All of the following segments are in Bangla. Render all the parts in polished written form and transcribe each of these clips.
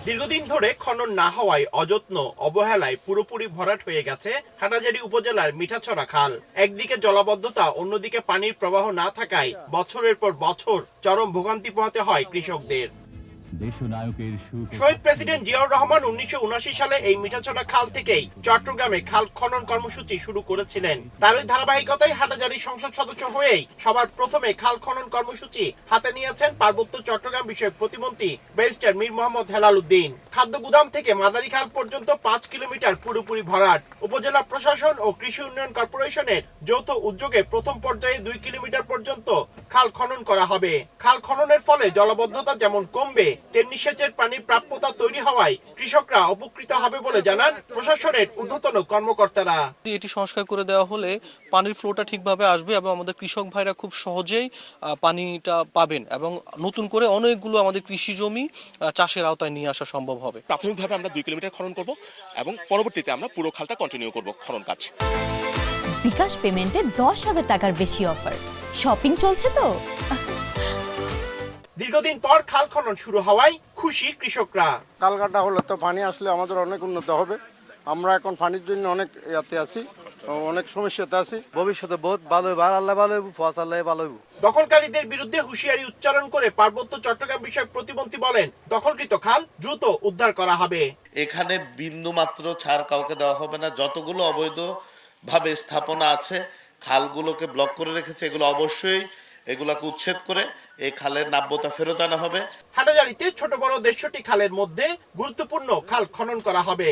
দীর্ঘদিন ধরে খনন না হওয়ায় অযত্ন অবহেলায় পুরোপুরি ভরাট হয়ে গেছে হাটাজারী উপজেলার মিঠাছড়া খাল। একদিকে জলাবদ্ধতা, অন্যদিকে পানির প্রবাহ না থাকায় বছরের পর বছর চরম ভোগান্তি পোহাতে হয় কৃষকদের। শহীদ প্রেসিডেন্ট জিয়াউর রহমান 1979 সালে এই মিঠাছড়া খাল থেকেই চট্টগ্রামে খাল খনন কর্মসূচি শুরু করেছিলেন। তারই ধারাবাহিকতায় হাটাজারী সংসদ সদস্য হয়েই সবার প্রথমে খাল খনন কর্মসূচি হাতে নিয়েছেন পার্বত্য চট্টগ্রাম বিষয়ক প্রতিমন্ত্রী ব্যারিস্টার মীর মোহাম্মদ হেলাল উদ্দিন। খাদ্য গুদাম থেকে মাদারী খাল পর্যন্ত 5 কিলোমিটার পুরোপুরি ভরাট। উপজেলা প্রশাসন ও কৃষি উন্নয়ন কর্পোরেশনের যৌথ উদ্যোগে প্রথম পর্যায়ে 2 কিলোমিটার পর্যন্ত খাল খনন করা হবে। খাল খননের ফলে জলাবদ্ধতা যেমন কমবে, তেমনি সেচের পানির প্রাপ্যতা তৈরি হওয়ায় কৃষকরা উপকৃত হবে বলে জানান প্রশাসনের ঊর্ধ্বতন কর্মকর্তারা। এটি সংস্কার করে দেওয়া হলে পানির ফ্লোটা ঠিকভাবে আসবে এবং আমাদের কৃষক ভাইরা খুব সহজেই পানিটা পাবেন এবং নতুন করে অনেকগুলো আমাদের কৃষি জমি চাষের আওতায় নিয়ে আসা সম্ভব হবে। প্রাথমিকভাবে আমরা 2 কিলোমিটার খনন করব এবং পরবর্তীতে আমরা পুরো খালটা কন্টিনিউ করব খনন কাজ। বিকাশ পেমেন্টে 10,000 টাকার বেশি অফার। শপিং চলছে তো। দীর্ঘদিন পর খাল খনন শুরু হওয়ায় খুশি কৃষকরা। খাল কাটা হলে তো পানি আসলে আমাদের অনেক উন্নত হবে। আমরা এখন পানির জন্য অনেক ইয়াতে আছি, অনেক সমস্যাতে আছি। ভবিষ্যতে বহুত ভালো হবে, আল্লাহ ভালো হইব, ফসল ভালো হইব। দখলকারীদের বিরুদ্ধে হুঁশিয়ারি উচ্চারণ করে পার্বত্য চট্টগ্রাম বিষয়ক প্রতিমন্ত্রী বলেন, দখলকৃত খাল দ্রুত উদ্ধার করা হবে। এখানে বিন্দু মাত্র ছাড় কাউকে দেওয়া হবে না। যতগুলো অবৈধ ভাবে স্থাপনা আছে, খালগুলোকে ব্লক করে রেখেছে, এগুলো অবশ্যই এগুলোকে উচ্ছেদ করে এই খালের নাব্যতা ফেরত আনা হবে। হাটাজারিতে ছোট বড় 150টি খালের মধ্যে গুরুত্বপূর্ণ খাল খনন করা হবে।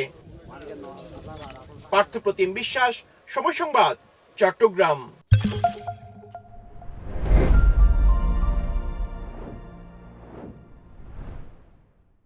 পার্থপ্রতিম বিশ্বাস, সময় সংবাদ, চট্টগ্রাম।